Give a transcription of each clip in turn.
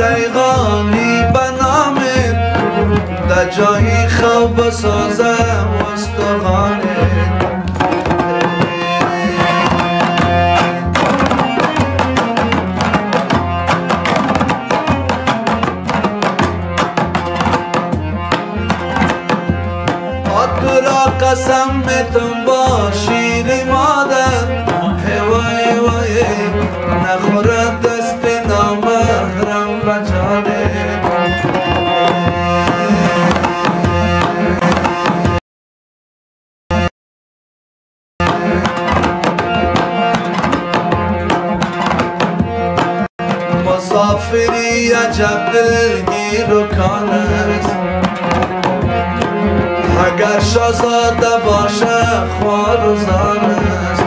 سیغانی بنامت در جایی خواب سازم استخانت قسم میتون با شیر مادر هوای وای نخورد دست نامحرم بجانه مسافری عجب دلگیر و کان است اگر شاهزاده باشه خوار و زار است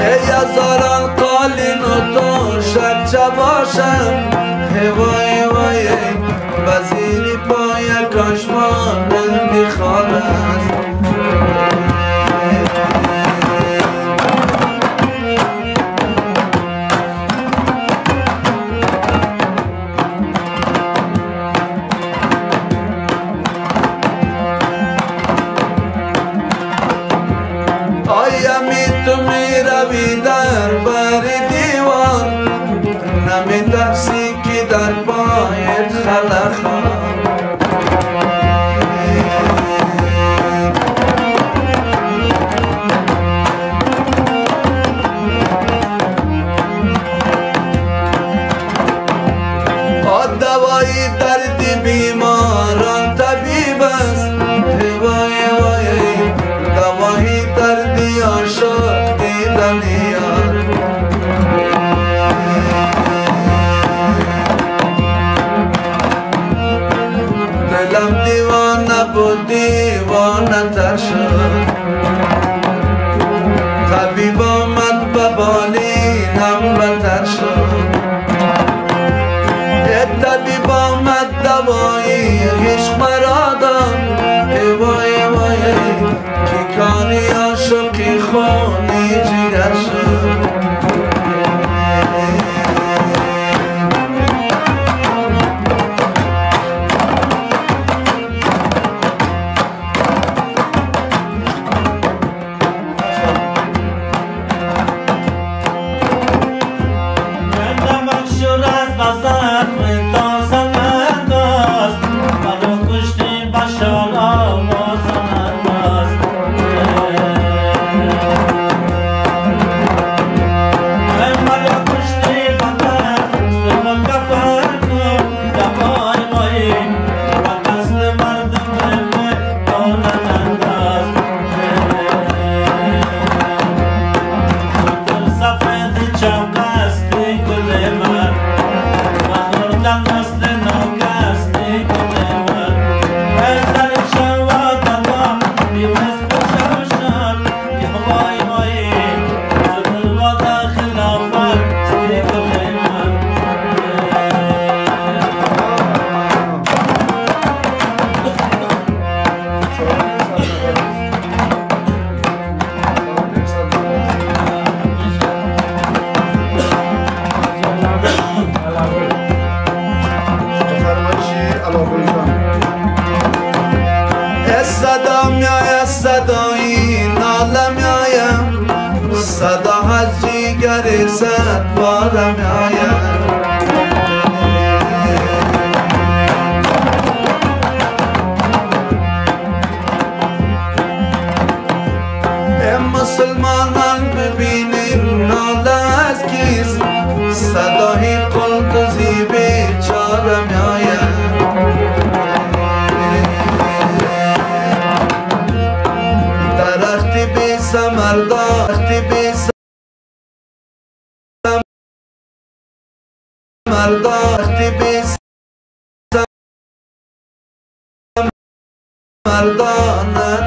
ای هزاران قالین و تو شکچه باشم هوای وای وزیری پای کشمان رندی خوار است تو می روی در بر دیوار نمی ترسی که در پایت خلق دوایی درد بیماران طبیب است وای وای دوایی دردی عاشق دیدن یار دلم دیوانه بود دیوانه تر شد طبیب آمد به بالینم بتر شد طبیب آمد دوایی عشق مرا داد وای وای که کاری عاشقی خونی جگر شد صدا میاید صدایی ناله میایم صدا از جیگر صد باره میاید مسلمانان ببینیم ناله از کیست صدای قلدوزی بیچاره میاید درختی بی سمردختی بی سمردختی بی سمردان